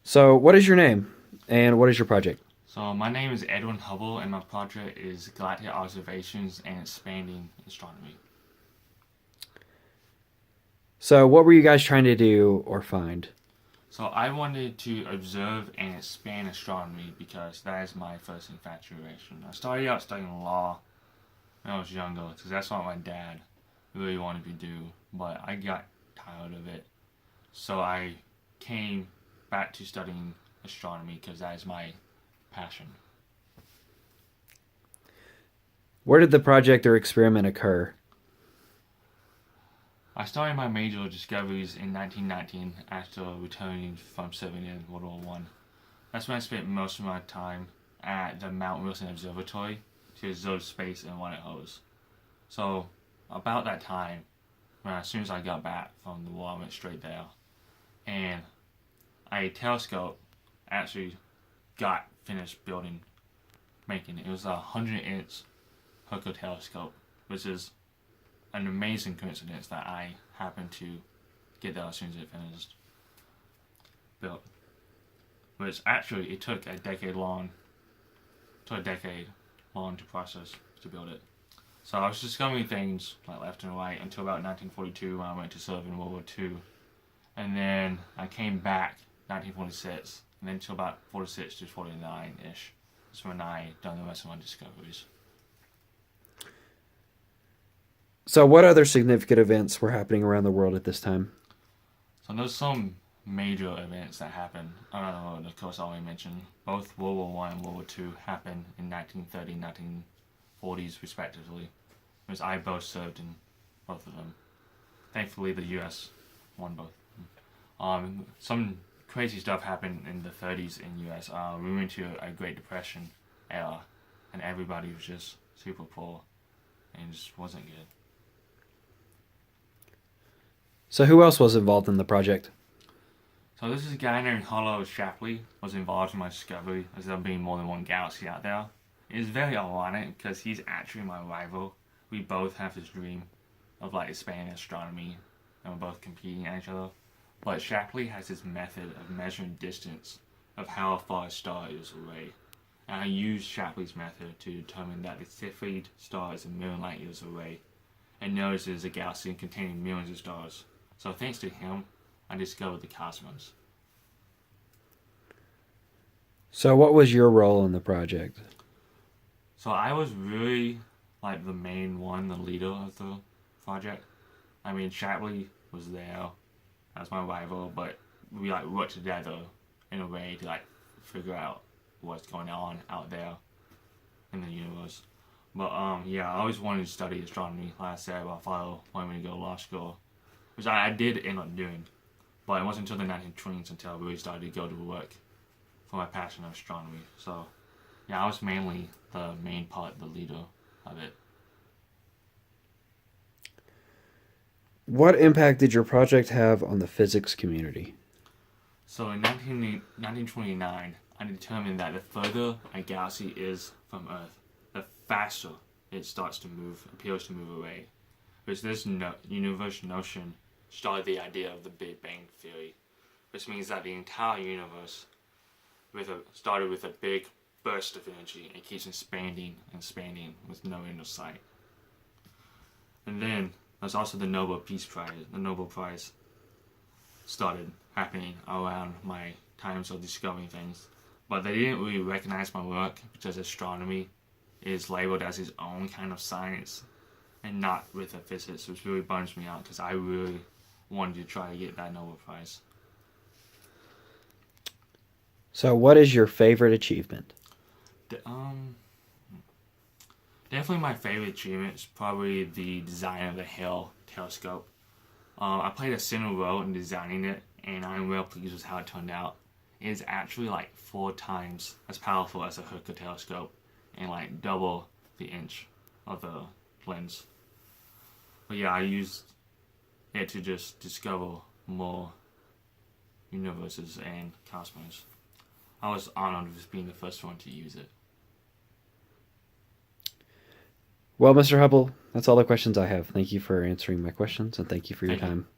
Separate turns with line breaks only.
So, what is your name and what is your project?
So my name is Edwin Hubble, and my project is galactic observations and expanding astronomy.
So, what were you guys trying to do or find?
So I wanted to observe and expand astronomy because that is my first infatuation. I started out studying law when I was younger because that's what my dad really wanted me to do, but I got tired of it. So I came back to studying astronomy because that is my passion.
Where did the project or experiment occur?
I started my major discoveries in 1919 after returning from serving in World War One. That's when I spent most of my time at the Mount Wilson Observatory to observe space and what it holds. So about that time, as soon as I got back from the war, I went straight there, and a telescope actually got finished building, making it. It was a 100-inch Hooker telescope, which is an amazing coincidence that I happened to get that as soon as it finished built. Which actually it took a decade long to process to build it. So I was discovering things like left and right until about 1942 when I went to serve in World War II, and then I came back 1946, and then until about 46 to 49 ish. That's when I done the rest of my discoveries.
So, what other significant events were happening around the world at this time?
So there's some major events that happened around the world. Of course, I already mentioned both World War One and World War Two happened in 1930, 1940s respectively, whereas I both served in both of them. Thankfully, the U.S. won both. Some crazy stuff happened in the 30s in U.S. We went to a Great Depression era, and everybody was just super poor, and it just wasn't good.
So, who else was involved in the project?
So this is a guy named Hollow Shapley was involved in my discovery as there being more than one galaxy out there. It is very ironic because he's actually my rival. We both have this dream of like expanding astronomy, and we're both competing at each other. But Shapley has his method of measuring distance of how far a star is away. And I used Shapley's method to determine that the Cepheid star is a million light years away, and knows it is a galaxy containing millions of stars. So thanks to him, I discovered the cosmos.
So, what was your role in the project?
So I was really like the main one, the leader of the project. I mean, Shapley was there as my rival, but we like worked together in a way to like figure out what's going on out there in the universe. But yeah, I always wanted to study astronomy. Like I said, my father wanted me to go to law school, which I did end up doing. But it wasn't until the 1920s until I really started to go to work for my passion of astronomy. So yeah, I was mainly the main part, the leader of it.
What impact did your project have on the physics community?
So in 1929, I determined that the further a galaxy is from Earth, the faster it starts to move, appears to move away. Which this universe notion started the idea of the Big Bang Theory, which means that the entire universe started with a big burst of energy and keeps expanding and expanding with no end of sight. And then there's also the Nobel Peace Prize. The Nobel Prize started happening around my times of discovering things, but they didn't really recognize my work because astronomy is labeled as its own kind of science and not with a physics, which really bums me out because I really wanted to try to get that Nobel Prize.
So, what is your favorite achievement?
The, definitely my favorite achievement is probably the design of the Hale telescope. I played a central role in designing it, and I'm real pleased with how it turned out. It is actually like 4 times as powerful as a Hooker telescope, and like double the inch of the lens. But yeah, I used it to just discover more universes and cosmos. I was honored with being the first one to use it.
Well, Mr. Hubble, that's all the questions I have. Thank you for answering my questions and thank you for your
Thank you.
time.